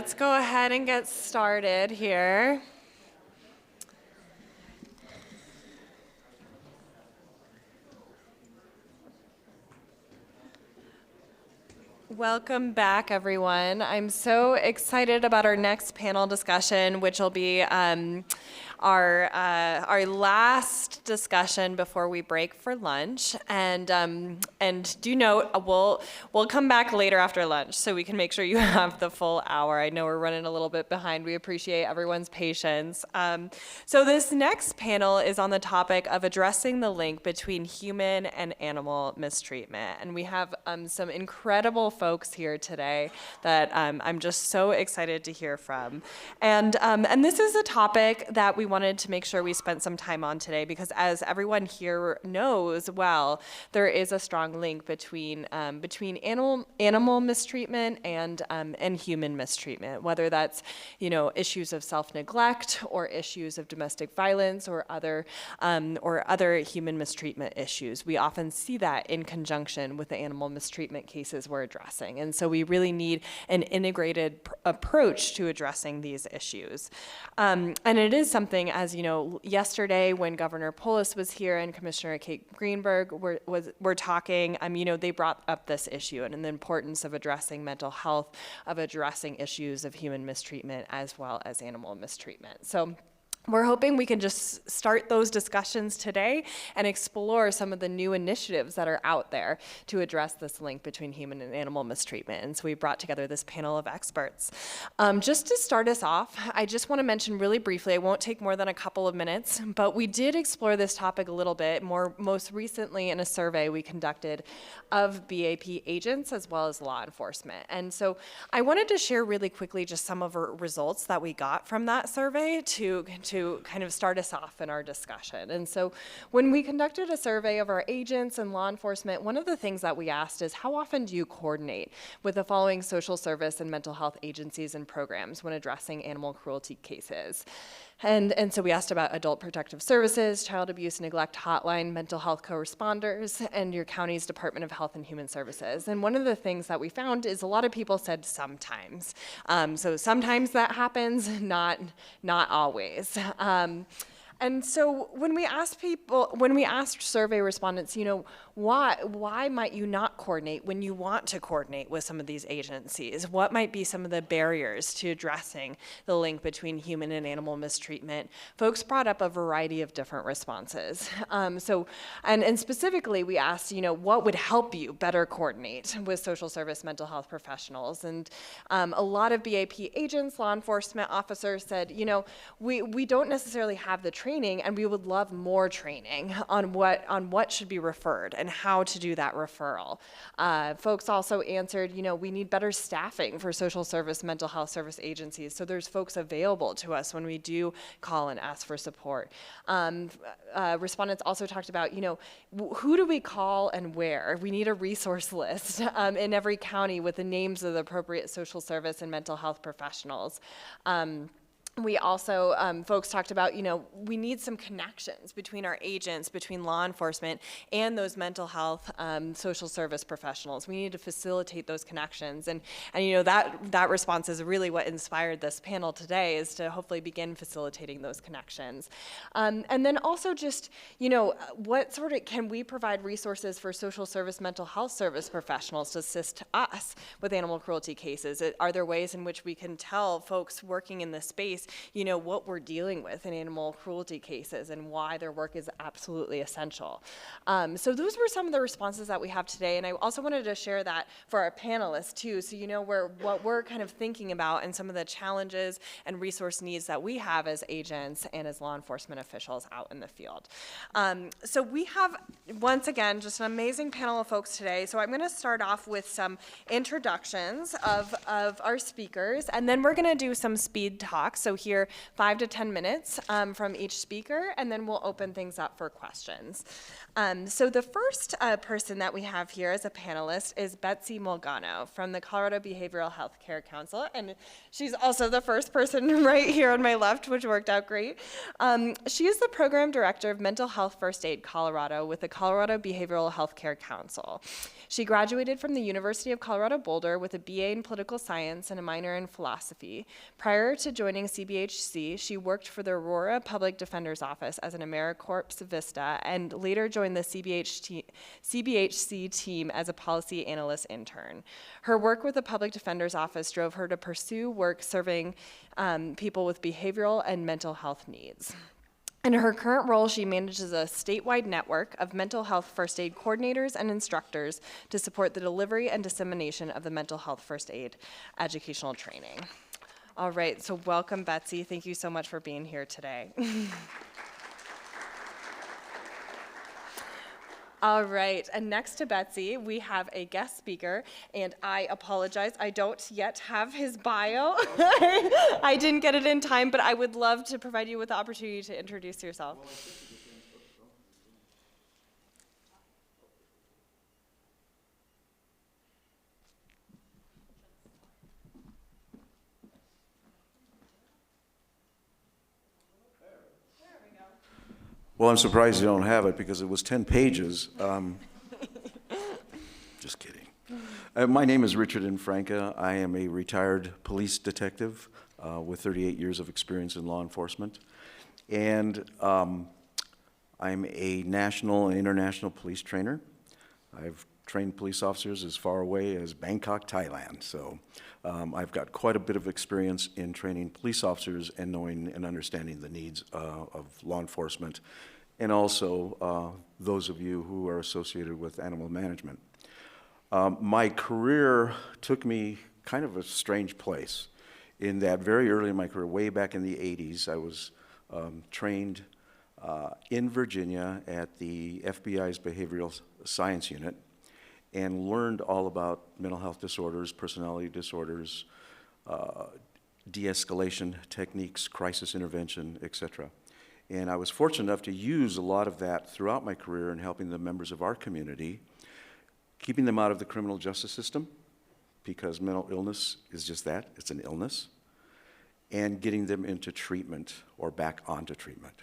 Let's go ahead and get started here. Welcome back, everyone. I'm so excited about our next panel discussion, which will be our last discussion before we break for lunch. And do note, we'll come back later after lunch so we can make sure you have the full hour. I know we're running a little bit behind. We appreciate everyone's patience. So this next panel is on the topic of addressing the link between human and animal mistreatment. And we have some incredible folks here today that I'm just so excited to hear from. And this is a topic that we wanted to make sure we spent some time on today because, as everyone here knows well, there is a strong link between animal mistreatment and human mistreatment, whether that's issues of self-neglect or issues of domestic violence or other human mistreatment issues. We often see that in conjunction with the animal mistreatment cases we're addressing, and so we really need an integrated approach to addressing these issues. And it is something, as you know, yesterday when Governor Polis was here and Commissioner Kate Greenberg were talking, they brought up this issue and the importance of addressing mental health, of addressing issues of human mistreatment as well as animal mistreatment. So we're hoping we can just start those discussions today and explore some of the new initiatives that are out there to address this link between human and animal mistreatment. And so we brought together this panel of experts. Just to start us off, I just want to mention really briefly, it won't take more than a couple of minutes, but we did explore this topic a little bit most recently in a survey we conducted of BAP agents as well as law enforcement. And so I wanted to share really quickly just some of our results that we got from that survey to kind of start us off in our discussion. And so when we conducted a survey of our agents and law enforcement, one of the things that we asked is, how often do you coordinate with the following social service and mental health agencies and programs when addressing animal cruelty cases? And so we asked about Adult Protective Services, Child Abuse Neglect Hotline, mental health co-responders, and your county's Department of Health and Human Services. And one of the things that we found is a lot of people said sometimes. So sometimes that happens, not always. And so when we asked survey respondents, why might you not coordinate when you want to coordinate with some of these agencies? What might be some of the barriers to addressing the link between human and animal mistreatment? Folks brought up a variety of different responses. And specifically, we asked, what would help you better coordinate with social service mental health professionals? And a lot of BAP agents, law enforcement officers said, we don't necessarily have the training, and we would love more training on what should be referred and how to do that referral. Folks also answered, we need better staffing for social service mental health service agencies, so there's folks available to us when we do call and ask for support. Respondents also talked about, who do we call and where? We need a resource list in every county with the names of the appropriate social service and mental health professionals. We also, folks talked about, we need some connections between our agents, between law enforcement, and those mental health social service professionals. We need to facilitate those connections. And that response is really what inspired this panel today, is to hopefully begin facilitating those connections. And then also just, what sort of, can we provide resources for social service mental health service professionals to assist us with animal cruelty cases? Are there ways in which we can tell folks working in this space what we're dealing with in animal cruelty cases and why their work is absolutely essential? So those were some of the responses that we have today, and I also wanted to share that for our panelists too, so what we're kind of thinking about and some of the challenges and resource needs that we have as agents and as law enforcement officials out in the field. So we have, once again, just an amazing panel of folks today. So I'm going to start off with some introductions of our speakers, and then we're going to do some speed talks. So hear 5 to 10 minutes from each speaker, and then we'll open things up for questions. So the first person that we have here as a panelist is Betsy Molgano from the Colorado Behavioral Health Care Council, and she's also the first person right here on my left, which worked out great. She is the Program Director of Mental Health First Aid Colorado with the Colorado Behavioral Health Care Council. She graduated from the University of Colorado Boulder with a BA in political science and a minor in philosophy. Prior to joining CBHC, she worked for the Aurora Public Defender's Office as an AmeriCorps Vista and later joined the CBHC team as a policy analyst intern. Her work with the Public Defender's Office drove her to pursue work serving people with behavioral and mental health needs. In her current role, she manages a statewide network of mental health first aid coordinators and instructors to support the delivery and dissemination of the mental health first aid educational training. All right, so welcome, Betsy. Thank you so much for being here today. All right, and next to Betsy, we have a guest speaker, and I apologize, I don't yet have his bio. I didn't get it in time, but I would love to provide you with the opportunity to introduce yourself. Well, I'm surprised you don't have it because it was 10 pages. Just kidding. My name is Richard Infranca. I am a retired police detective with 38 years of experience in law enforcement. And I'm a national and international police trainer. I've trained police officers as far away as Bangkok, Thailand. So I've got quite a bit of experience in training police officers and knowing and understanding the needs of law enforcement, and also those of you who are associated with animal management. My career took me kind of a strange place in that very early in my career, way back in the 80s, I was trained in Virginia at the FBI's Behavioral Science Unit and learned all about mental health disorders, personality disorders, de-escalation techniques, crisis intervention, etc. And I was fortunate enough to use a lot of that throughout my career in helping the members of our community, keeping them out of the criminal justice system, because mental illness is just that, it's an illness, and getting them into treatment or back onto treatment.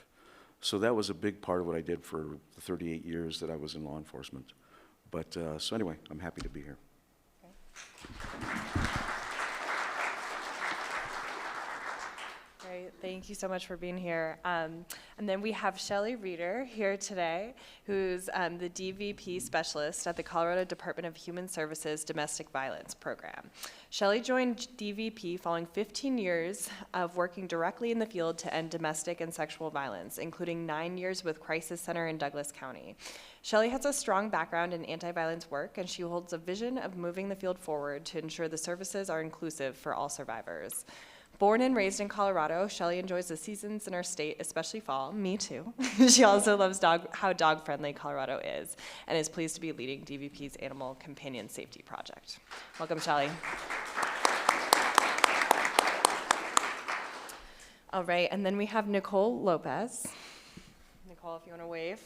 So that was a big part of what I did for the 38 years that I was in law enforcement. But so anyway, I'm happy to be here. Great, thank you so much for being here. And then we have Shelley Reeder here today, who's the DVP specialist at the Colorado Department of Human Services Domestic Violence Program. Shelley joined DVP following 15 years of working directly in the field to end domestic and sexual violence, including 9 years with Crisis Center in Douglas County. Shelley has a strong background in anti-violence work, and she holds a vision of moving the field forward to ensure the services are inclusive for all survivors. Born and raised in Colorado, Shelley enjoys the seasons in our state, especially fall. Me too. She also loves how dog-friendly Colorado is and is pleased to be leading DVP's Animal Companion Safety Project. Welcome, Shelley. All right, and then we have Nicole Lopez. Nicole, if you want to wave.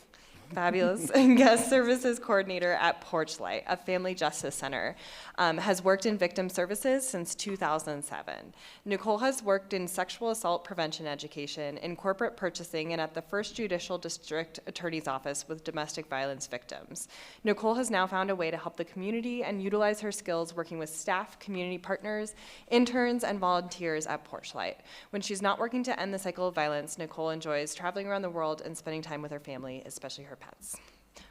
Fabulous. Guest Services Coordinator at Porchlight, a family justice center, has worked in victim services since 2007. Nicole has worked in sexual assault prevention education, in corporate purchasing, and at the 1st Judicial District Attorney's Office with domestic violence victims. Nicole has now found a way to help the community and utilize her skills working with staff, community partners, interns, and volunteers at Porchlight. When she's not working to end the cycle of violence, Nicole enjoys traveling around the world and spending time with her family, especially her pets.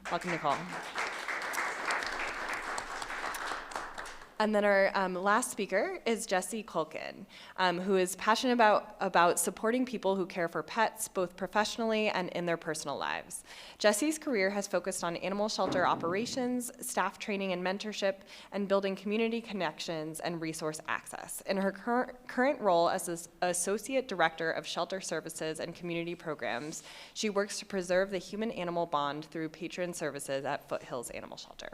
Welcome, Nicole. And then our last speaker is Jessi Culkin, who is passionate about supporting people who care for pets, both professionally and in their personal lives. Jessi's career has focused on animal shelter operations, staff training and mentorship, and building community connections and resource access. In her current role as Associate Director of Shelter Services and Community Programs, she works to preserve the human-animal bond through patron services at Foothills Animal Shelter.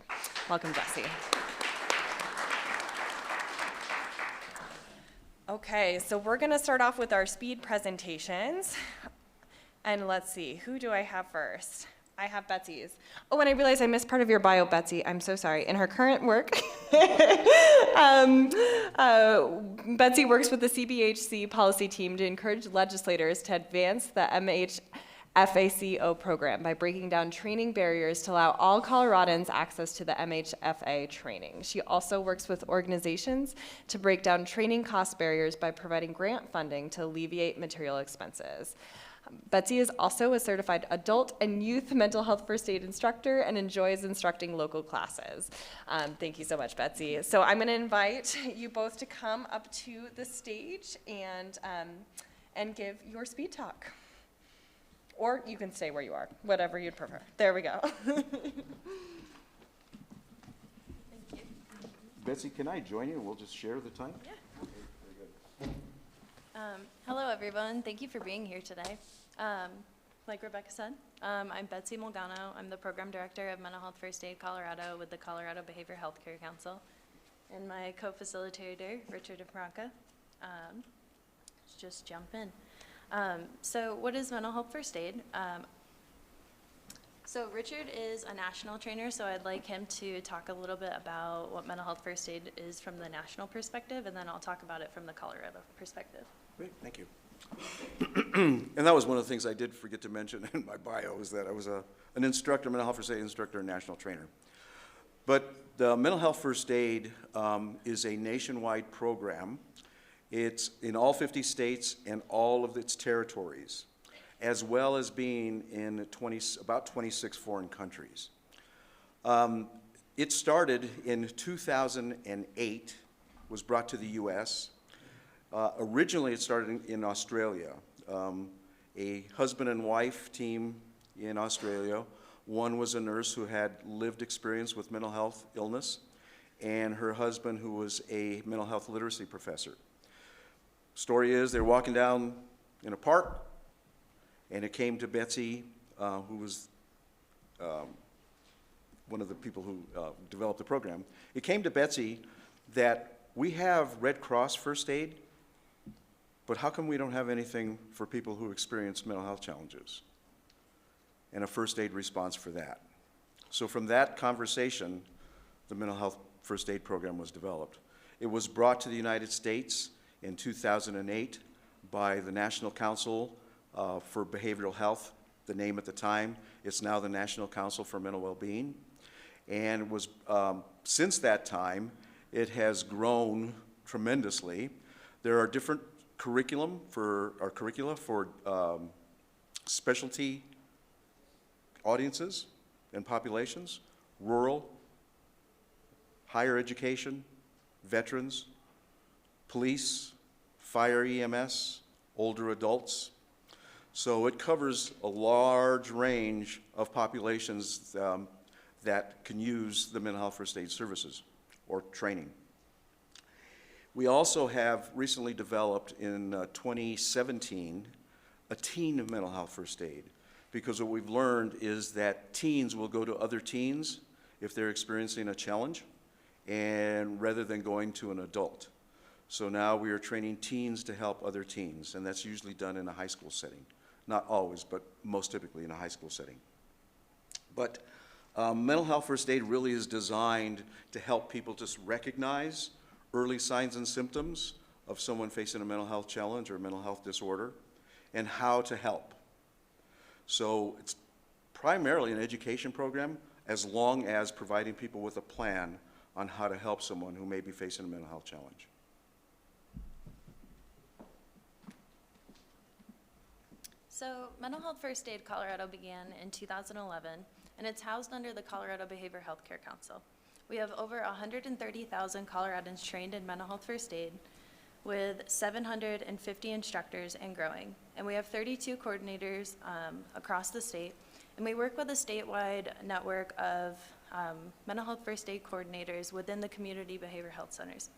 Welcome, Jessi. Okay, so we're gonna start off with our speed presentations. And let's see, who do I have first? I have Betsy's. Oh, and I realized I missed part of your bio, Betsy. I'm so sorry. In her current work, Betsy works with the CBHC policy team to encourage legislators to advance the FACO program by breaking down training barriers to allow all Coloradans access to the MHFA training. She also works with organizations to break down training cost barriers by providing grant funding to alleviate material expenses. Betsy is also a certified adult and youth mental health first aid instructor and enjoys instructing local classes. Thank you so much, Betsy. So I'm going to invite you both to come up to the stage and give your speed talk. Or you can stay where you are, whatever you'd prefer. There we go. Thank you. Betsy, can I join you and we'll just share the time? Yeah. Okay, very good. Hello, everyone. Thank you for being here today. Like Rebecca said, I'm Betsy Molgano. I'm the Program Director of Mental Health First Aid Colorado with the Colorado Behavioral Health Care Council. And my co-facilitator, Richard DeFranca. Let's just jump in. So what is mental health first aid? So Richard is a national trainer, so I'd like him to talk a little bit about what mental health first aid is from the national perspective, and then I'll talk about it from the Colorado perspective. Great, thank you. And that was one of the things I did forget to mention in my bio, is that I was an instructor, mental health first aid instructor and national trainer. But the mental health first aid is a nationwide program. It's in all 50 states and all of its territories, as well as being in about 26 foreign countries. It started in 2008, was brought to the US. Originally, it started in Australia. A husband and wife team in Australia. One was a nurse who had lived experience with mental health illness, and her husband who was a mental health literacy professor. Story is they're walking down in a park, and it came to Betsy, who was one of the people who developed the program. It came to Betsy that we have Red Cross first aid, but how come we don't have anything for people who experience mental health challenges and a first aid response for that? So from that conversation, the mental health first aid program was developed. It was brought to the United States in 2008 by the National Council for Behavioral Health, the name at the time. It's now the National Council for Mental Wellbeing. And it was, since that time, it has grown tremendously. There are different curricula for specialty audiences and populations: rural, higher education, veterans, police, fire EMS, older adults. So it covers a large range of populations that can use the mental health first aid services or training. We also have recently developed in 2017 a teen mental health first aid, because what we've learned is that teens will go to other teens if they're experiencing a challenge, and rather than going to an adult. So now we are training teens to help other teens, and that's usually done in a high school setting. Not always, but most typically in a high school setting. But mental health first aid really is designed to help people just recognize early signs and symptoms of someone facing a mental health challenge or mental health disorder, and how to help. So it's primarily an education program, as long as providing people with a plan on how to help someone who may be facing a mental health challenge. So Mental Health First Aid Colorado began in 2011, and it's housed under the Colorado Behavioral Health Care Council. We have over 130,000 Coloradans trained in mental health first aid, with 750 instructors and growing. And we have 32 coordinators across the state, and we work with a statewide network of mental health first aid coordinators within the community behavioral health centers.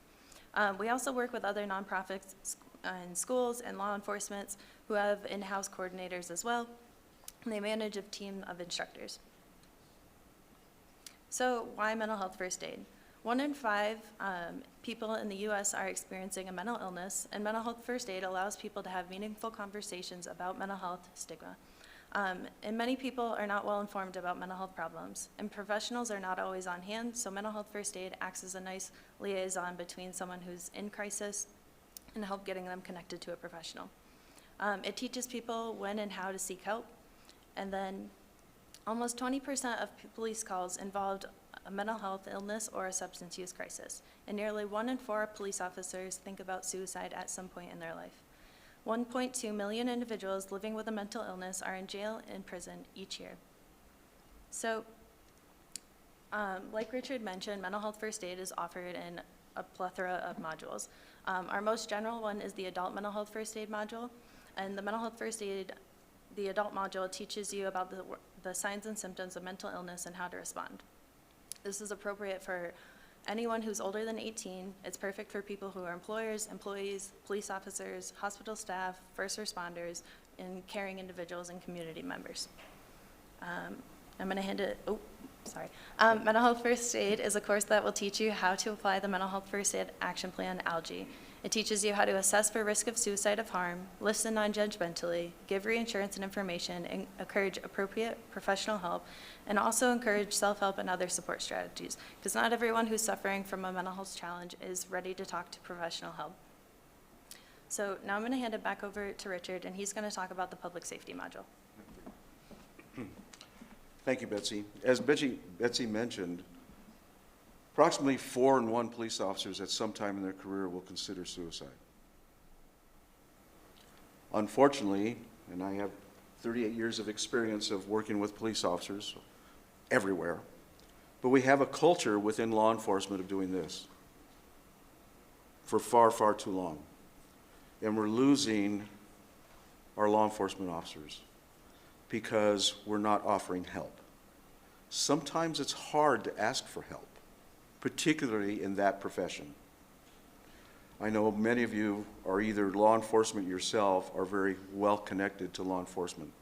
We also work with other nonprofits and schools and law enforcement who have in-house coordinators as well, and they manage a team of instructors. So why mental health first aid? 1 in 5 people in the U.S. are experiencing a mental illness, and mental health first aid allows people to have meaningful conversations about mental health stigma. And many people are not well informed about mental health problems, and professionals are not always on hand, so mental health first aid acts as a nice liaison between someone who's in crisis and help getting them connected to a professional. It teaches people when and how to seek help. And then almost 20% of police calls involved a mental health illness or a substance use crisis. And nearly 1 in 4 police officers think about suicide at some point in their life. 1.2 million individuals living with a mental illness are in jail and prison each year. So, like Richard mentioned, mental health first aid is offered in a plethora of modules. Our most general one is the adult mental health first aid module. And the mental health first aid, the adult module, teaches you about the signs and symptoms of mental illness and how to respond. This is appropriate for anyone who's older than 18. It's perfect for people who are employers, employees, police officers, hospital staff, first responders, and caring individuals and community members. I'm going to hand it, Mental Health First Aid is a course that will teach you how to apply the Mental Health First Aid Action Plan, ALGE. It teaches you how to assess for risk of suicide of harm, listen non-judgmentally, give reassurance and information, and encourage appropriate professional help, and also encourage self-help and other support strategies, because not everyone who's suffering from a mental health challenge is ready to talk to professional help. So now I'm going to hand it back over to Richard, and he's going to talk about the public safety module. Thank you, Betsy. As Betsy mentioned, approximately 4 in 1 police officers at some time in their career will consider suicide. Unfortunately, and I have 38 years of experience of working with police officers everywhere, but we have a culture within law enforcement of doing this for far, far too long. And we're losing our law enforcement officers because we're not offering help. Sometimes it's hard to ask for help, particularly in that profession. I know many of you are either law enforcement yourself or very well connected to law enforcement.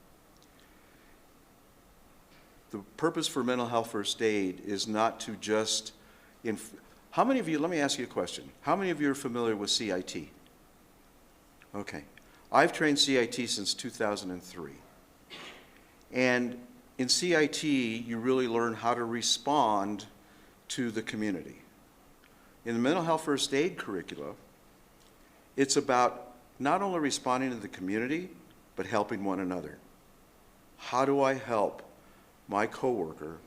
The purpose for mental health first aid is not to just, how many of you, let me ask you a question. How many of you are familiar with CIT? Okay. I've trained CIT since 2003. And in CIT, you really learn how to respond to the community. In the mental health first aid curricula, it's about not only responding to the community, but helping one another. How do I help my coworker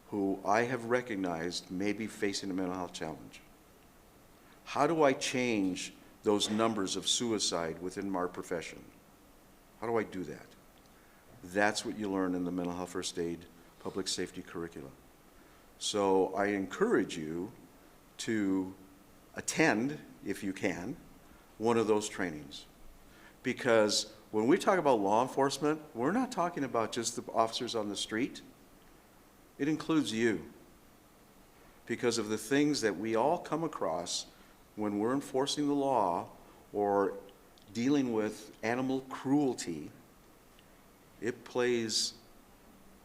who I have recognized may be facing a mental health challenge? How do I change those numbers of suicide within our profession? How do I do that? That's what you learn in the mental health first aid public safety curricula. So I encourage you to attend, if you can, one of those trainings. Because when we talk about law enforcement, we're not talking about just the officers on the street. It includes you. Because of the things that we all come across when we're enforcing the law or dealing with animal cruelty, it plays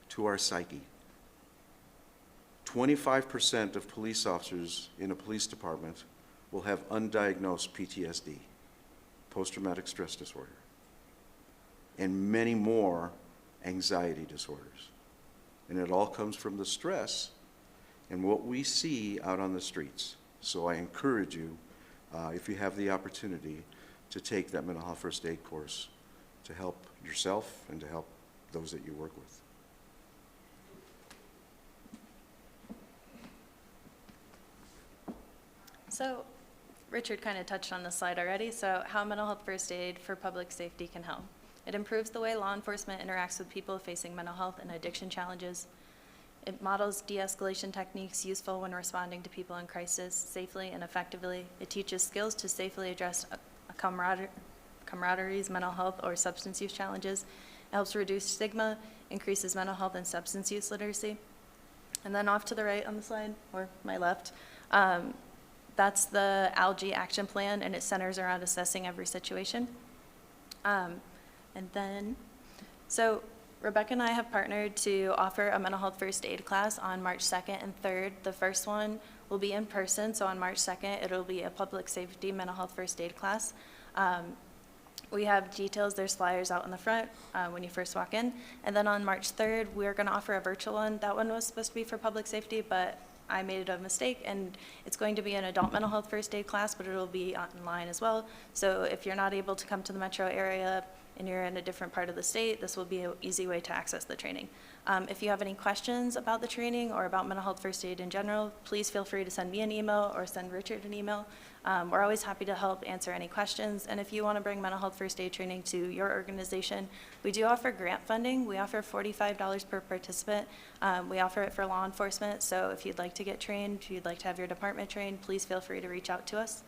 to our psyche. 25% of police officers in a police department will have undiagnosed PTSD, post-traumatic stress disorder, and many more anxiety disorders. And it all comes from the stress and what we see out on the streets. So I encourage you, if you have the opportunity, to take that mental health first aid course to help yourself and to help those that you work with. So Richard kind of touched on this slide already, so how mental health first aid for public safety can help. It improves the way law enforcement interacts with people facing mental health and addiction challenges. It models de-escalation techniques useful when responding to people in crisis safely and effectively. It teaches skills to safely address camaraderie's mental health or substance use challenges. It helps reduce stigma, increases mental health and substance use literacy. And then off to the right on the slide, or my left, that's the ALGE action plan, and it centers around assessing every situation. And then, so Rebecca and I have partnered to offer a mental health first aid class on March 2nd and 3rd. The first one will be in person, so on March 2nd, it'll be a public safety mental health first aid class. We have details, there's flyers out in the front when you first walk in. And then on March 3rd, we're gonna offer a virtual one. That one was supposed to be for public safety, but I made a mistake, and it's going to be an adult mental health first aid class, but it'll be online as well. So if you're not able to come to the metro area and you're in a different part of the state, this will be an easy way to access the training. If you have any questions about the training or about mental health first aid in general, please feel free to send me an email or send Richard an email. We're always happy to help answer any questions. And if you want to bring mental health first aid training to your organization, we do offer grant funding. We offer $45 per participant. We offer it for law enforcement. So if you'd like to get trained, if you'd like to have your department trained, please feel free to reach out to us.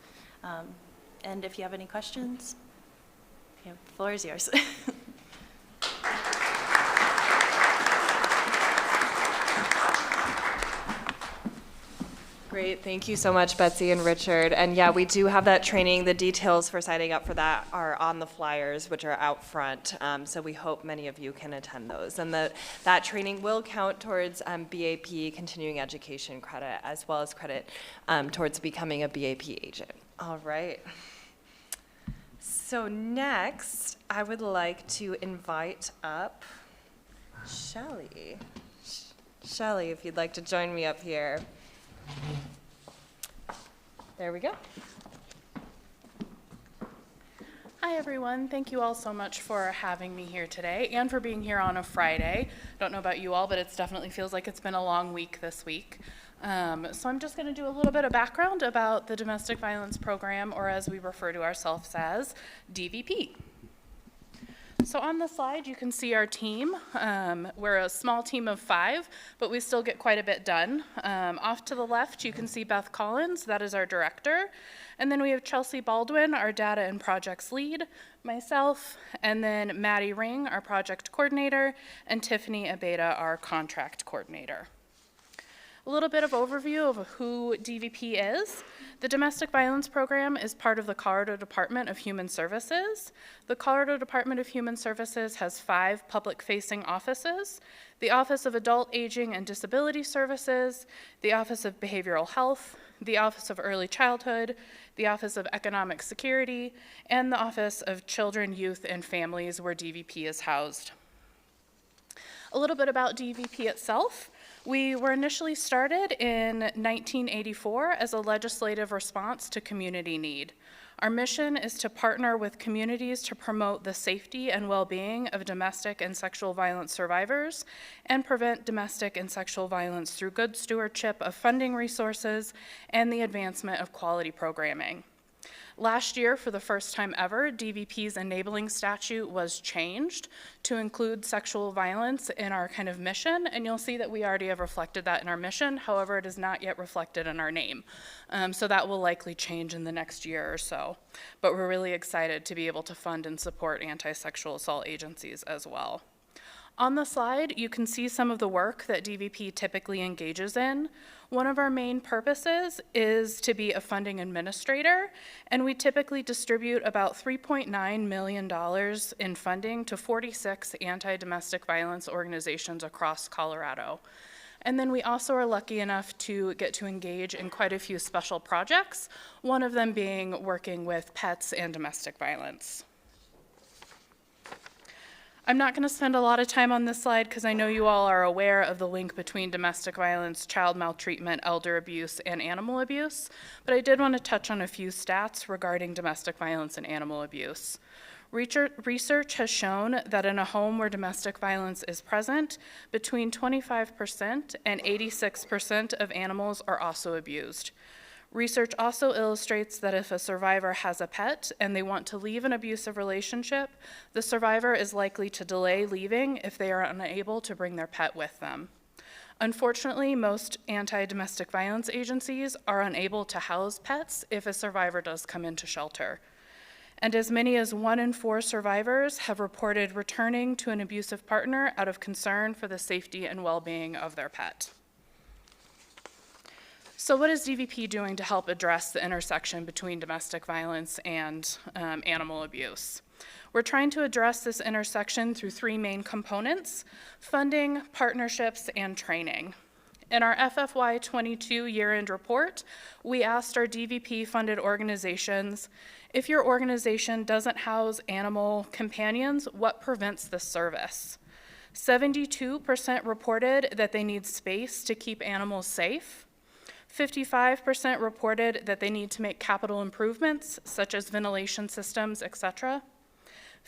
And if you have any questions, the floor is yours. Great, thank you so much, Betsy and Richard. And yeah, we do have that training. The details for signing up for that are on the flyers, which are out front. So we hope many of you can attend those. And that training will count towards BAP continuing education credit, as well as credit towards becoming a BAP agent. All right. So next, I would like to invite up Shelly. Shelly, if you'd like to join me up here. There we go. Hi everyone, thank you all so much for having me here today and for being here on a Friday. Don't know about you all, but it definitely feels like it's been a long week this week. So I'm just going to do a little bit of background about the Domestic Violence Program, or as we refer to ourselves as, DVP. So on the slide, you can see our team. We're a small team of 5, but we still get quite a bit done. Off to the left, you can see Beth Collins, that is our director. And then we have Chelsea Baldwin, our data and projects lead, myself, and then Maddie Ring, our project coordinator, and Tiffany Abeda, our contract coordinator. A little bit of overview of who DVP is. The Domestic Violence Program is part of the Colorado Department of Human Services. The Colorado Department of Human Services has 5 public-facing offices: the Office of Adult Aging and Disability Services, the Office of Behavioral Health, the Office of Early Childhood, the Office of Economic Security, and the Office of Children, Youth, and Families, where DVP is housed. A little bit about DVP itself. We were initially started in 1984 as a legislative response to community need. Our mission is to partner with communities to promote the safety and well-being of domestic and sexual violence survivors and prevent domestic and sexual violence through good stewardship of funding resources and the advancement of quality programming. Last year, for the first time ever, DVP's enabling statute was changed to include sexual violence in our kind of mission, and you'll see that we already have reflected that in our mission. However, it is not yet reflected in our name. So that will likely change in the next year or so. But we're really excited to be able to fund and support anti-sexual assault agencies as well. On the slide, you can see some of the work that DVP typically engages in. One of our main purposes is to be a funding administrator, and we typically distribute about $3.9 million in funding to 46 anti-domestic violence organizations across Colorado. And then we also are lucky enough to get to engage in quite a few special projects, one of them being working with pets and domestic violence. I'm not going to spend a lot of time on this slide because I know you all are aware of the link between domestic violence, child maltreatment, elder abuse, and animal abuse, but I did want to touch on a few stats regarding domestic violence and animal abuse. Research has shown that in a home where domestic violence is present, between 25% and 86% of animals are also abused. Research also illustrates that if a survivor has a pet and they want to leave an abusive relationship, the survivor is likely to delay leaving if they are unable to bring their pet with them. Unfortunately, most anti-domestic violence agencies are unable to house pets if a survivor does come into shelter. And as many as 1 in 4 survivors have reported returning to an abusive partner out of concern for the safety and well-being of their pet. So what is DVP doing to help address the intersection between domestic violence and animal abuse? We're trying to address this intersection through 3 main components: funding, partnerships, and training. In our FFY 22 year-end report, we asked our DVP-funded organizations, if your organization doesn't house animal companions, what prevents this service? 72% reported that they need space to keep animals safe. 55% reported that they need to make capital improvements, such as ventilation systems, etc.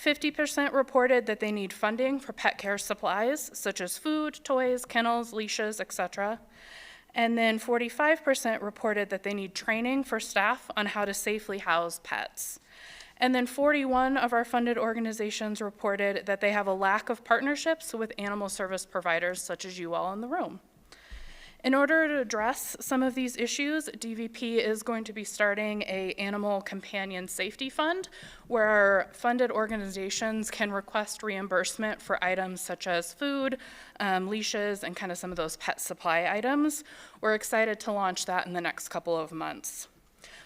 50% reported that they need funding for pet care supplies, such as food, toys, kennels, leashes, etc. And then 45% reported that they need training for staff on how to safely house pets. And then 41 of our funded organizations reported that they have a lack of partnerships with animal service providers, such as you all in the room. In order to address some of these issues, DVP is going to be starting an animal companion safety fund where funded organizations can request reimbursement for items such as food, leashes, and kind of some of those pet supply items. We're excited to launch that in the next couple of months.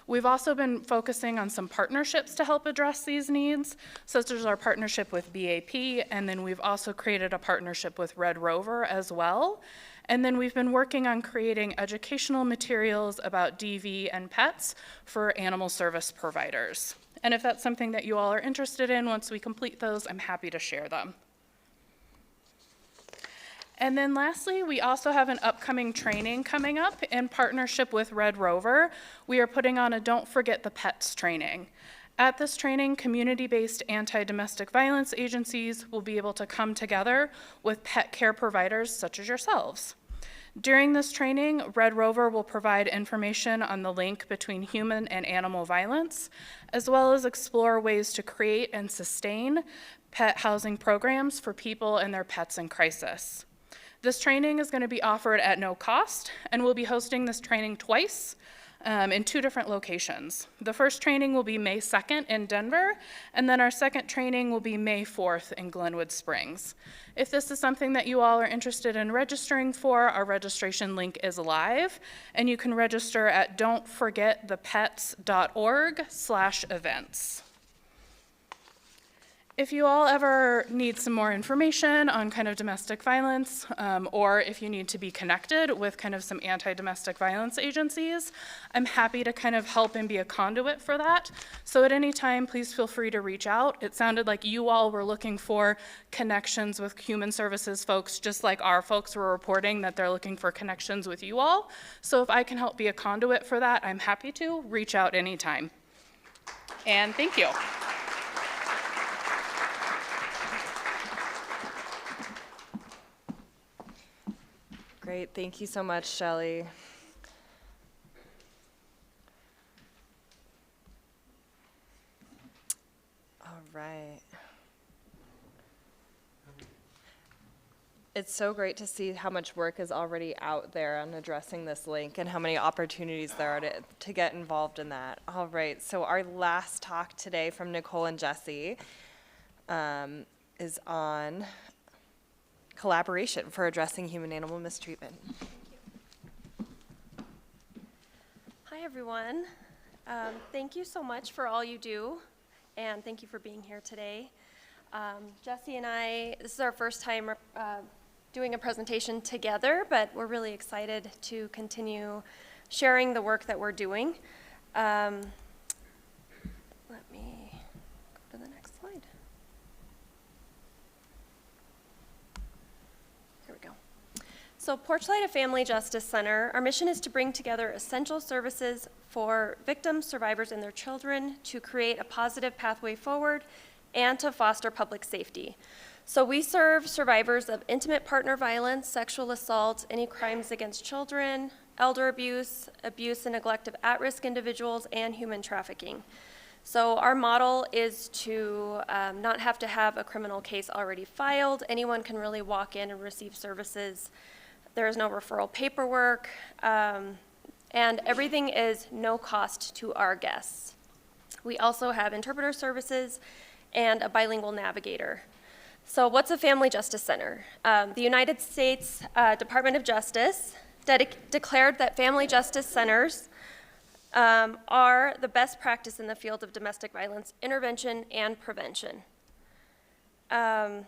We've also been focusing on some partnerships to help address these needs, such as our partnership with BAP, and then we've also created a partnership with Red Rover as well. And then we've been working on creating educational materials about DV and pets for animal service providers. And if that's something that you all are interested in, once we complete those, I'm happy to share them. And then lastly, we also have an upcoming training coming up in partnership with Red Rover. We are putting on a Don't Forget the Pets training. At this training, community-based anti-domestic violence agencies will be able to come together with pet care providers such as yourselves. During this training, Red Rover will provide information on the link between human and animal violence, as well as explore ways to create and sustain pet housing programs for people and their pets in crisis. This training is going to be offered at no cost, and we'll be hosting this training twice in 2 different locations. The first training will be May 2nd in Denver, and then our second training will be May 4th in Glenwood Springs. If this is something that you all are interested in registering for, our registration link is live, and you can register at don'tforgetthepets.org/events. If you all ever need some more information on kind of domestic violence, or if you need to be connected with kind of some anti-domestic violence agencies, I'm happy to kind of help and be a conduit for that. So at any time, please feel free to reach out. It sounded like you all were looking for connections with human services folks, just like our folks were reporting that they're looking for connections with you all. So if I can help be a conduit for that, I'm happy to. Reach out anytime. And thank you. Great, thank you so much, Shelley. All right. It's so great to see how much work is already out there on addressing this link and how many opportunities there are to get involved in that. All right, so our last talk today from Nicole and Jessi is on collaboration for addressing human-animal mistreatment. Hi, everyone. Thank you so much for all you do, and thank you for being here today. Jessi and I, this is our first time doing a presentation together, but we're really excited to continue sharing the work that we're doing. Let me go to the next slide. Here we go. So Porchlight, a family justice center, our mission is to bring together essential services for victims, survivors, and their children to create a positive pathway forward and to foster public safety. So we serve survivors of intimate partner violence, sexual assault, any crimes against children, elder abuse, abuse and neglect of at-risk individuals, and human trafficking. So our model is to not have to have a criminal case already filed. Anyone can really walk in and receive services. There is no referral paperwork, and everything is no cost to our guests. We also have interpreter services and a bilingual navigator. So what's a family justice center? The United States Department of Justice declared that family justice centers are the best practice in the field of domestic violence intervention and prevention. The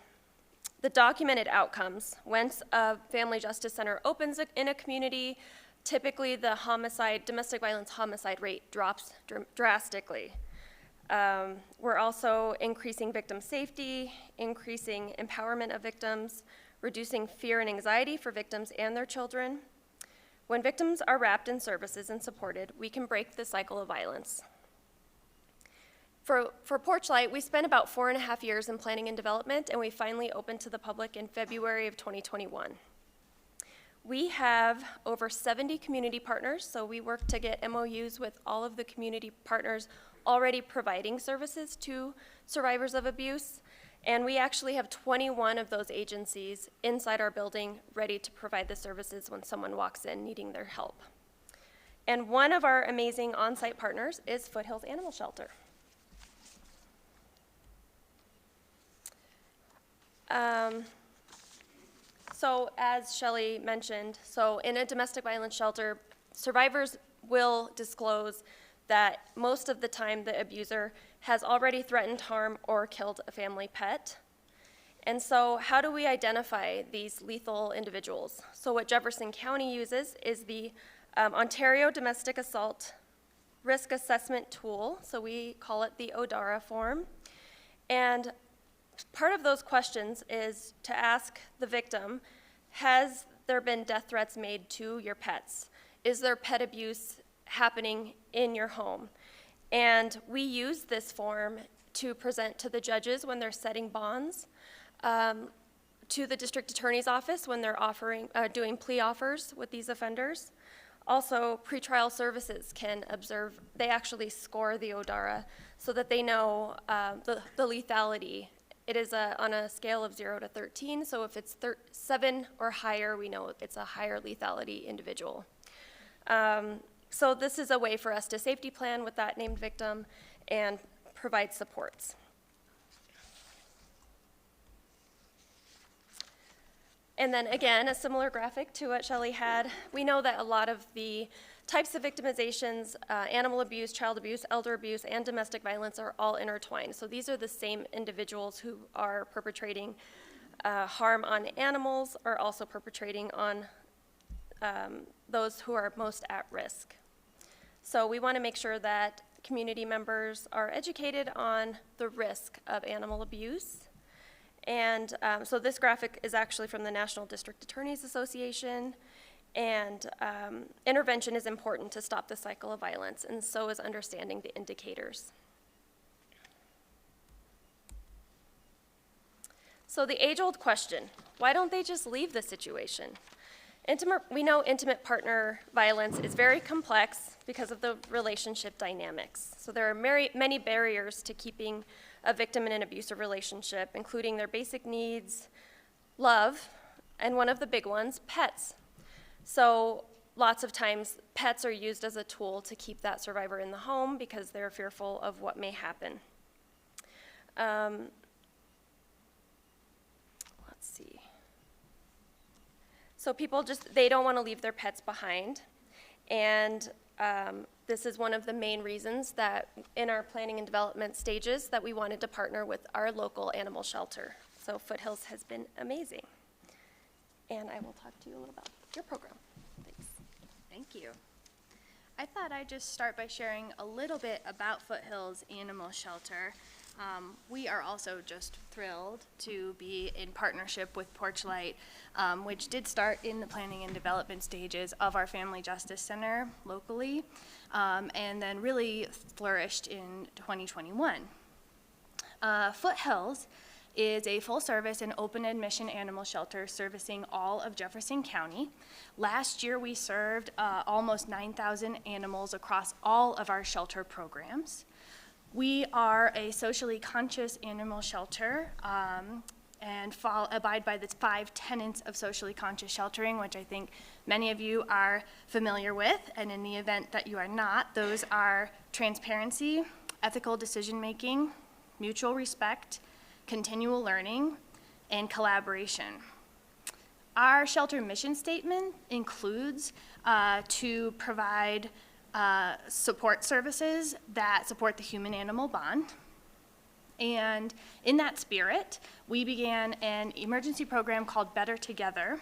documented outcomes, once a family justice center opens in a community, typically the domestic violence homicide rate drops drastically. We're also increasing victim safety, increasing empowerment of victims, reducing fear and anxiety for victims and their children. When victims are wrapped in services and supported, we can break the cycle of violence. For Porchlight, we spent about 4.5 years in planning and development, and we finally opened to the public in February of 2021. We have over 70 community partners, so we work to get MOUs with all of the community partners already providing services to survivors of abuse. And we actually have 21 of those agencies inside our building ready to provide the services when someone walks in needing their help. And one of our amazing on-site partners is Foothills Animal Shelter. So as Shelley mentioned, so in a domestic violence shelter, survivors will disclose that most of the time the abuser has already threatened harm or killed a family pet. And so how do we identify these lethal individuals? So what Jefferson County uses is the Ontario Domestic Assault Risk Assessment Tool, so we call it the ODARA form. And part of those questions is to ask the victim, has there been death threats made to your pets? Is there pet abuse happening in your home? And we use this form to present to the judges when they're setting bonds, to the district attorney's office when they're doing plea offers with these offenders. Also, pretrial services can observe, they actually score the ODARA so that they know the lethality. It is on a scale of 0 to 13, so if it's 7 or higher, we know it's a higher lethality individual. So this is a way for us to safety plan with that named victim and provide supports. And then again, a similar graphic to what Shelley had. We know that a lot of the types of victimizations, animal abuse, child abuse, elder abuse, and domestic violence are all intertwined. So these are the same individuals who are perpetrating harm on animals, are also perpetrating on those who are most at risk. So we want to make sure that community members are educated on the risk of animal abuse. And so this graphic is actually from the National District Attorneys Association. And intervention is important to stop the cycle of violence, and so is understanding the indicators. So the age-old question, why don't they just leave the situation? We know intimate partner violence is very complex because of the relationship dynamics. So there are many barriers to keeping a victim in an abusive relationship, including their basic needs, love, and one of the big ones, pets. So lots of times pets are used as a tool to keep that survivor in the home because they're fearful of what may happen. Let's see. So people they don't want to leave their pets behind. And this is one of the main reasons that in our planning and development stages that we wanted to partner with our local animal shelter. So Foothills has been amazing. And I will talk to you a little about your program. Thanks. Thank you. I thought I'd just start by sharing a little bit about Foothills Animal Shelter. We are also just thrilled to be in partnership with Porchlight, which did start in the planning and development stages of our Family Justice Center locally, and then really flourished in 2021. Foothills is a full-service and open admission animal shelter servicing all of Jefferson County. Last year, we served almost 9,000 animals across all of our shelter programs. We are a socially conscious animal shelter and abide by the 5 tenets of socially conscious sheltering, which I think many of you are familiar with, and in the event that you are not, those are transparency, ethical decision-making, mutual respect, continual learning, and collaboration. Our shelter mission statement includes to provide support services that support the human-animal bond. And in that spirit, we began an emergency program called Better Together.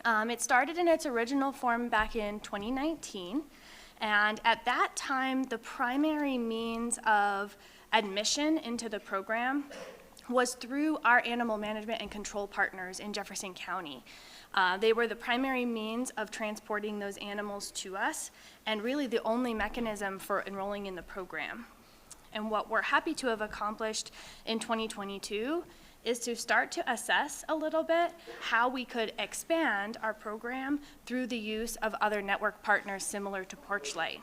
It started in its original form back in 2019. And at that time, the primary means of admission into the program was through our animal management and control partners in Jefferson County. They were the primary means of transporting those animals to us and really the only mechanism for enrolling in the program. And what we're happy to have accomplished in 2022 is to start to assess a little bit how we could expand our program through the use of other network partners similar to Porchlight.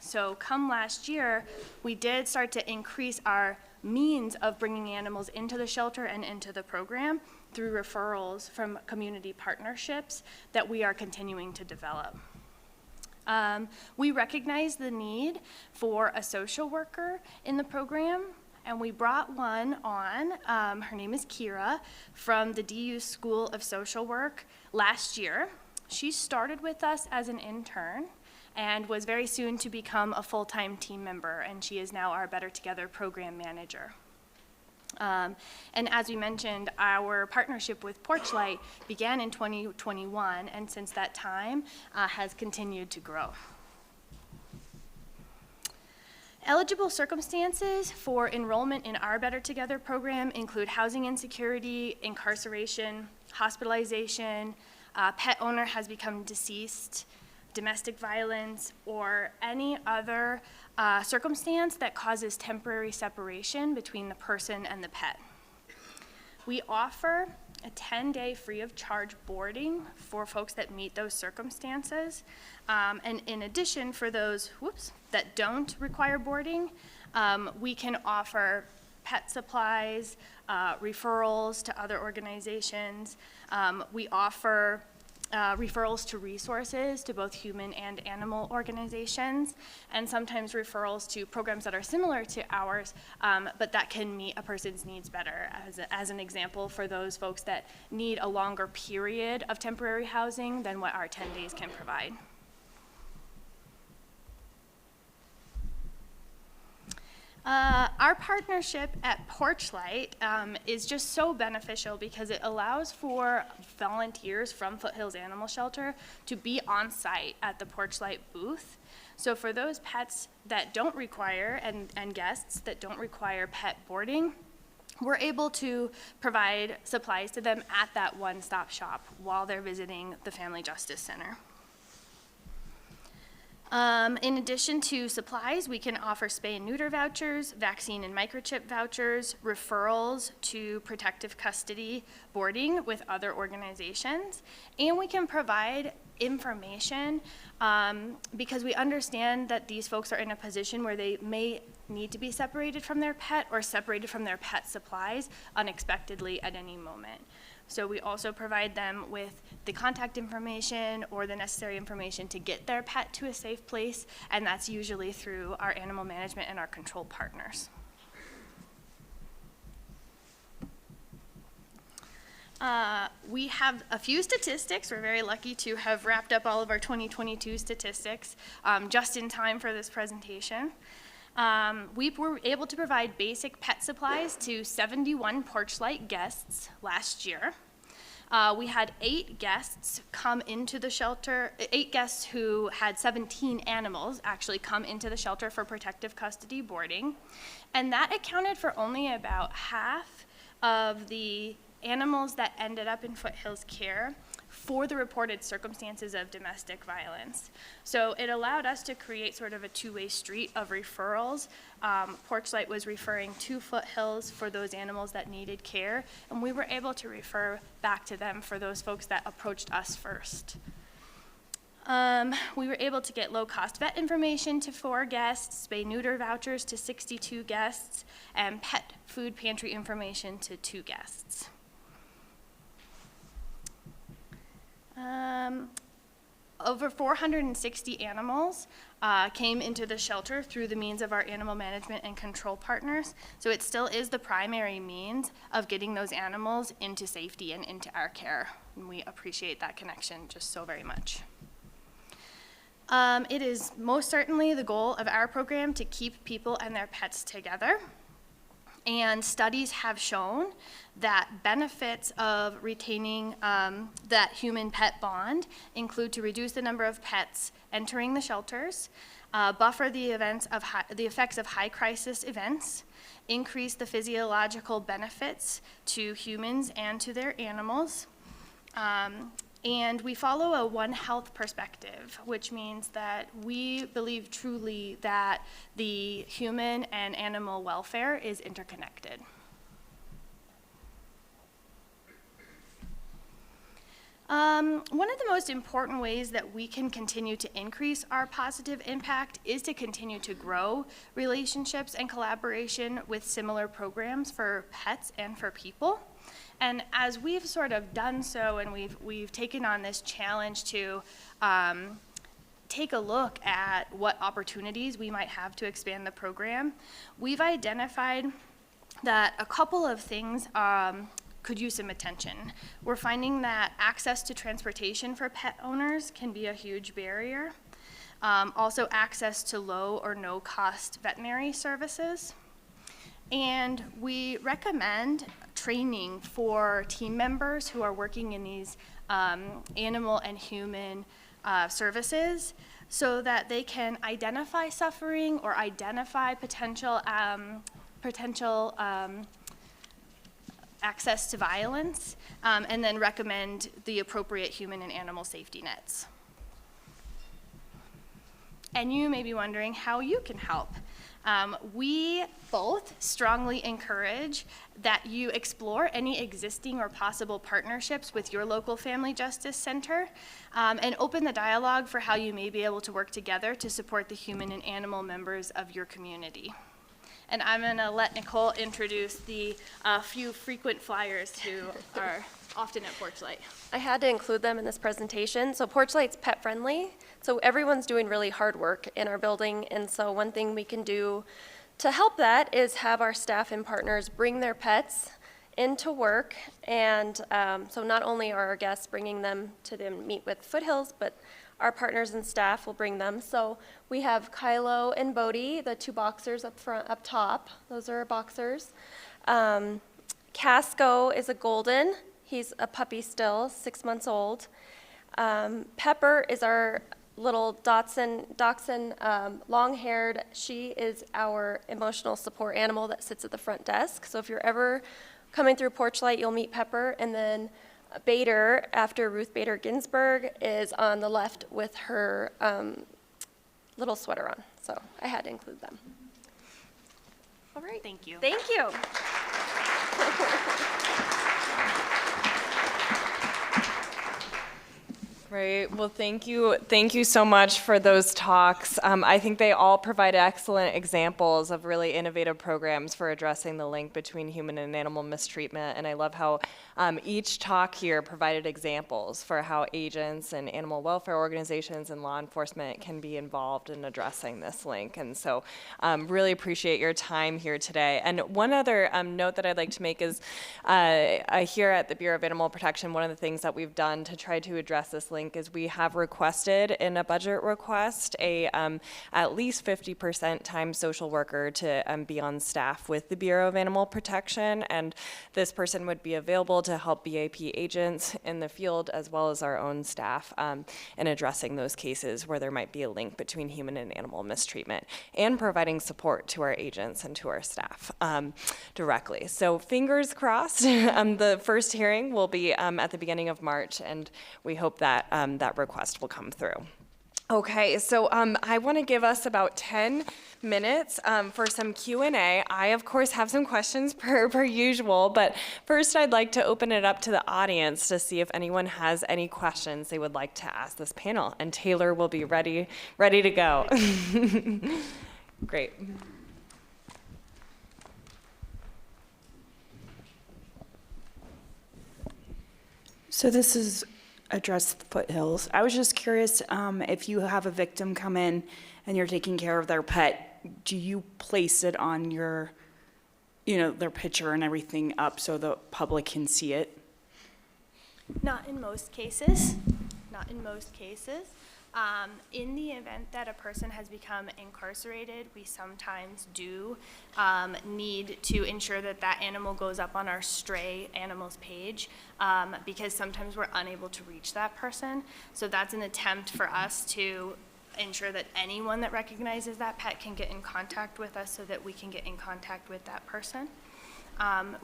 So come last year, we did start to increase our means of bringing animals into the shelter and into the program through referrals from community partnerships that we are continuing to develop. We recognize the need for a social worker in the program, and we brought one on. Her name is Kira from the DU School of Social Work last year. She started with us as an intern and was very soon to become a full-time team member, and she is now our Better Together program manager. And as we mentioned, our partnership with Porchlight began in 2021, and since that time has continued to grow. Eligible circumstances for enrollment in our Better Together program include housing insecurity, incarceration, hospitalization, pet owner has become deceased, domestic violence, or any other circumstance that causes temporary separation between the person and the pet. We offer a 10-day free of charge boarding for folks that meet those circumstances. And in addition, for those that don't require boarding, we can offer pet supplies, referrals to other organizations. We offer referrals to resources to both human and animal organizations, and sometimes referrals to programs that are similar to ours, but that can meet a person's needs better. As an example, for those folks that need a longer period of temporary housing than what our 10 days can provide. Our partnership at Porchlight is just so beneficial because it allows for volunteers from Foothills Animal Shelter to be on site at the Porchlight booth. So for those pets that don't require, and guests that don't require pet boarding, we're able to provide supplies to them at that one-stop shop while they're visiting the Family Justice Center. In addition to supplies, we can offer spay and neuter vouchers, vaccine and microchip vouchers, referrals to protective custody boarding with other organizations, and we can provide information because we understand that these folks are in a position where they may need to be separated from their pet or separated from their pet supplies unexpectedly at any moment. So we also provide them with the contact information or the necessary information to get their pet to a safe place, and that's usually through our animal management and our control partners. We have a few statistics. We're very lucky to have wrapped up all of our 2022 statistics just in time for this presentation. We were able to provide basic pet supplies to 71 Porchlight guests last year. We had 8 guests come into the shelter, 8 guests who had 17 animals actually come into the shelter for protective custody boarding. And that accounted for only about half of the animals that ended up in Foothills care for the reported circumstances of domestic violence. So it allowed us to create sort of a two-way street of referrals. Porchlight was referring to Foothills for those animals that needed care, and we were able to refer back to them for those folks that approached us first. We were able to get low-cost vet information to 4 guests, spay-neuter vouchers to 62 guests, and pet food pantry information to 2 guests. Over 460 animals came into the shelter through the means of our animal management and control partners. So it still is the primary means of getting those animals into safety and into our care. And we appreciate that connection just so very much. It is most certainly the goal of our program to keep people and their pets together. And studies have shown that benefits of retaining that human-pet bond include to reduce the number of pets entering the shelters, buffer the effects of high crisis events, increase the physiological benefits to humans and to their animals, And we follow a One Health perspective, which means that we believe truly that the human and animal welfare is interconnected. One of the most important ways that we can continue to increase our positive impact is to continue to grow relationships and collaboration with similar programs for pets and for people. And as we've sort of done so, and we've taken on this challenge to take a look at what opportunities we might have to expand the program, we've identified that a couple of things could use some attention. We're finding that access to transportation for pet owners can be a huge barrier. Also, access to low or no cost veterinary services. And we recommend training for team members who are working in these animal and human services so that they can identify suffering or identify potential access to violence, and then recommend the appropriate human and animal safety nets. And you may be wondering how you can help. We both strongly encourage that you explore any existing or possible partnerships with your local family justice center, and open the dialogue for how you may be able to work together to support the human and animal members of your community. And I'm going to let Nicole introduce the few frequent flyers who are often at Porchlight. I had to include them in this presentation. So Porchlight's pet friendly. So everyone's doing really hard work in our building. And so one thing we can do to help that is have our staff and partners bring their pets into work. And so not only are our guests bringing them to meet with Foothills, but our partners and staff will bring them. So we have Kylo and Bodhi, the two boxers up front, up top. Those are our boxers. Casco is a golden. He's a puppy still, 6 months old. Pepper is our little dachshund, long-haired. She is our emotional support animal that sits at the front desk. So if you're ever coming through Porchlight, you'll meet Pepper. And then Bader, after Ruth Bader Ginsburg, is on the left with her little sweater on. So I had to include them. All right. Thank you. Thank you. Great. Well, thank you. Thank you so much for those talks. I think they all provide excellent examples of really innovative programs for addressing the link between human and animal mistreatment. And I love how each talk here provided examples for how agents and animal welfare organizations and law enforcement can be involved in addressing this link. And so really appreciate your time here today. And one other note that I'd like to make is here at the Bureau of Animal Protection, one of the things that we've done to try to address this link is we have requested in a budget request a at least 50% time social worker to be on staff with the Bureau of Animal Protection, and this person would be available to help BAP agents in the field as well as our own staff in addressing those cases where there might be a link between human and animal mistreatment, and providing support to our agents and to our staff directly. So fingers crossed. The first hearing will be at the beginning of March, and we hope that that request will come through. Okay, so I want to give us about 10 minutes for some Q&A. I, of course, have some questions per usual, but first I'd like to open it up to the audience to see if anyone has any questions they would like to ask this panel, and Taylor will be ready to go. Great. So this is addressed Foothills. I was just curious if you have a victim come in and you're taking care of their pet, do you place it on your, their picture and everything up so the public can see it? Not in most cases. Not in most cases. In the event that a person has become incarcerated, we sometimes do need to ensure that that animal goes up on our stray animals page because sometimes we're unable to reach that person. So that's an attempt for us to ensure that anyone that recognizes that pet can get in contact with us so that we can get in contact with that person.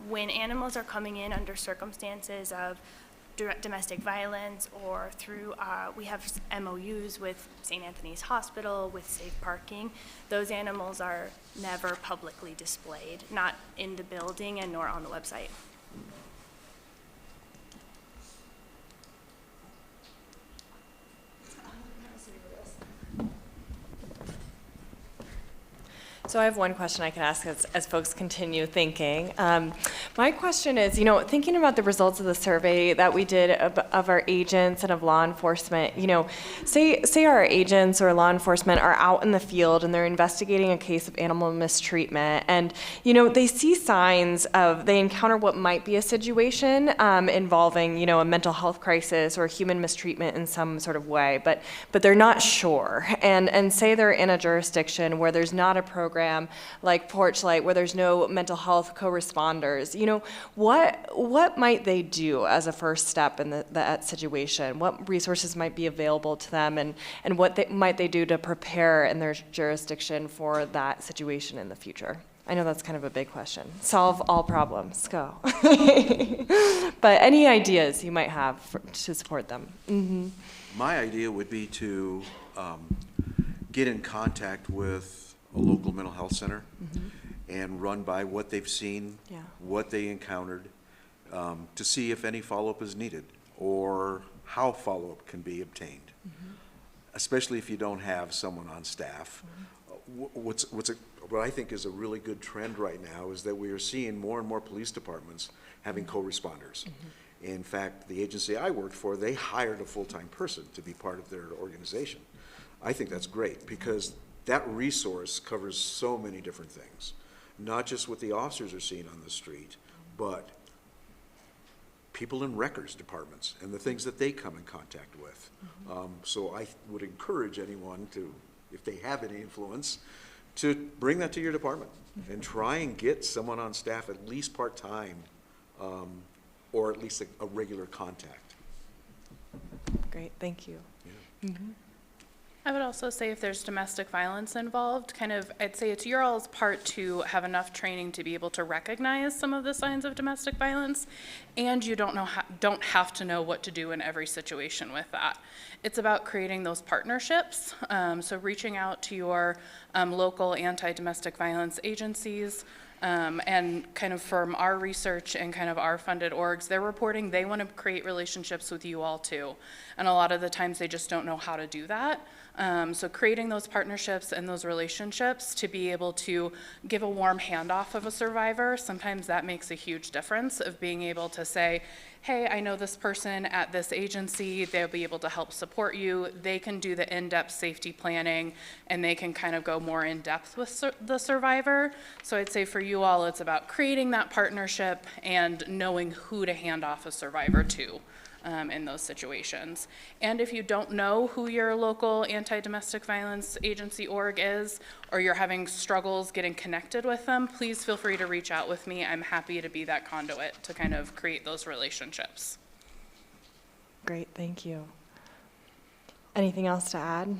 When animals are coming in under circumstances of domestic violence, or through, we have MOUs with St. Anthony's Hospital, with safe parking. Those animals are never publicly displayed, not in the building and nor on the website. So I have one question I can ask as folks continue thinking. My question is, thinking about the results of the survey that we did of our agents and of law enforcement, say our agents or law enforcement are out in the field and they're investigating a case of animal mistreatment, and they see signs they encounter what might be a situation involving a mental health crisis or human mistreatment in some sort of way, but they're not sure, and say they're in a jurisdiction where there's not a program like Porchlight, where there's no mental health co-responders. What might they do as a first step in that situation? What resources might be available to them, and what might they do to prepare in their jurisdiction for that situation in the future? I know that's kind of a big question. Solve all problems, go. But any ideas you might have to support them? Mm-hmm. My idea would be to get in contact with a local mental health center and run by what they've seen, what they encountered, to see if any follow-up is needed or how follow-up can be obtained, especially if you don't have someone on staff. What I think is a really good trend right now is that we are seeing more and more police departments having co-responders. In fact, the agency I worked for, they hired a full-time person to be part of their organization. I think that's great because that resource covers so many different things, not just what the officers are seeing on the street, but people in records departments and the things that they come in contact with. So I would encourage anyone to, if they have any influence, to bring that to your department and try and get someone on staff at least part-time, or at least a regular contact. Great, thank you. Yeah. I would also say if there's domestic violence involved, I'd say it's your all's part to have enough training to be able to recognize some of the signs of domestic violence, and you don't have to know what to do in every situation with that. It's about creating those partnerships, so reaching out to your local anti-domestic violence agencies, and kind of from our research and kind of our funded orgs, they're reporting they want to create relationships with you all too. And a lot of the times they just don't know how to do that. So creating those partnerships and those relationships to be able to give a warm handoff of a survivor, sometimes that makes a huge difference of being able to say, hey, I know this person at this agency, they'll be able to help support you. They can do the in-depth safety planning and they can kind of go more in depth with the survivor. So I'd say for you all, it's about creating that partnership and knowing who to hand off a survivor to in those situations. And if you don't know who your local anti-domestic violence agency org is, or you're having struggles getting connected with them, please feel free to reach out with me. I'm happy to be that conduit to kind of create those relationships. Great, thank you. Anything else to add?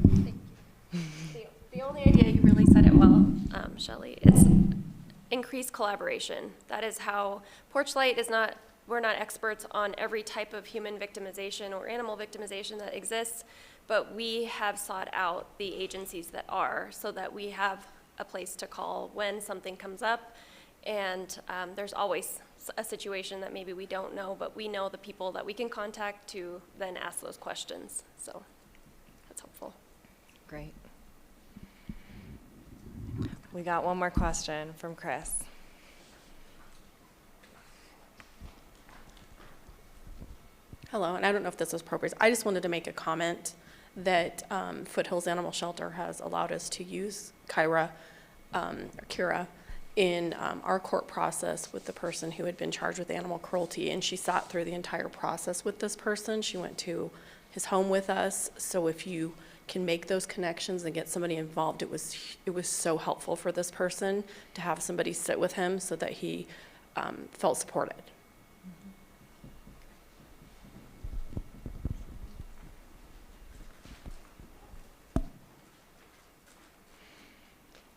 The only idea, you really said it well, Shelley, is increased collaboration. That is how Porchlight is not, we're not experts on every type of human victimization or animal victimization that exists, but we have sought out the agencies that are, so that we have a place to call when something comes up. And there's always a situation that maybe we don't know, but we know the people that we can contact to then ask those questions. So that's helpful. Great. We got one more question from Chris. Hello, and I don't know if this is appropriate. I just wanted to make a comment that Foothills Animal Shelter has allowed us to use Kira in our court process with the person who had been charged with animal cruelty, and she sat through the entire process with this person. She went to his home with us. So if you can make those connections and get somebody involved, it was so helpful for this person to have somebody sit with him so that he felt supported.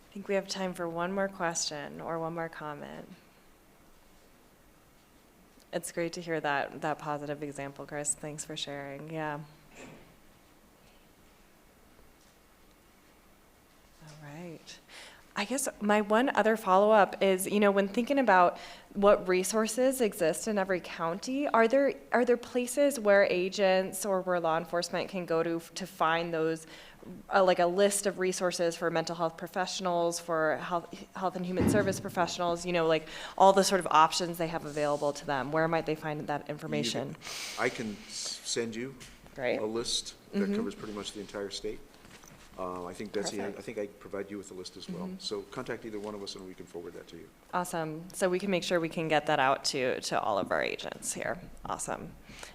I think we have time for one more question or one more comment. It's great to hear that positive example, Chris. Thanks for sharing. Yeah. All right. I guess my one other follow-up is, when thinking about what resources exist in every county, are there places where agents or where law enforcement can go to find those, like a list of resources for mental health professionals, for health and human service professionals, like all the sort of options they have available to them? Where might they find that information? I can send you Great. a list that covers pretty much the entire state. I think Betsy, I Perfect. think I provide you with a list as well. So contact either one of us and we can forward that to you. Awesome. So we can make sure we can get that out to all of our agents here. Awesome.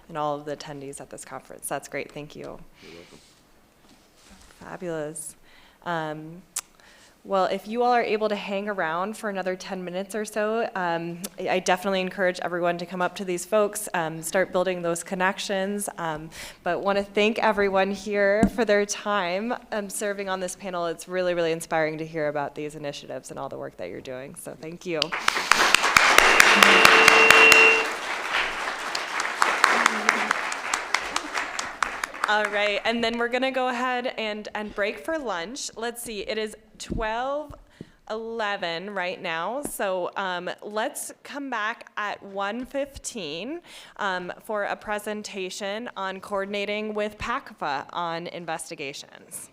And all of the attendees at this conference. That's great. Thank you. You're welcome. Fabulous. Well, if you all are able to hang around for another 10 minutes or so, I definitely encourage everyone to come up to these folks, start building those connections. But want to thank everyone here for their time serving on this panel. It's really, really inspiring to hear about these initiatives and all the work that you're doing. So thank you. All right, and then we're gonna go ahead and break for lunch. Let's see, it is 12:11 right now, so let's come back at 1:15 for a presentation on coordinating with PACFA on investigations.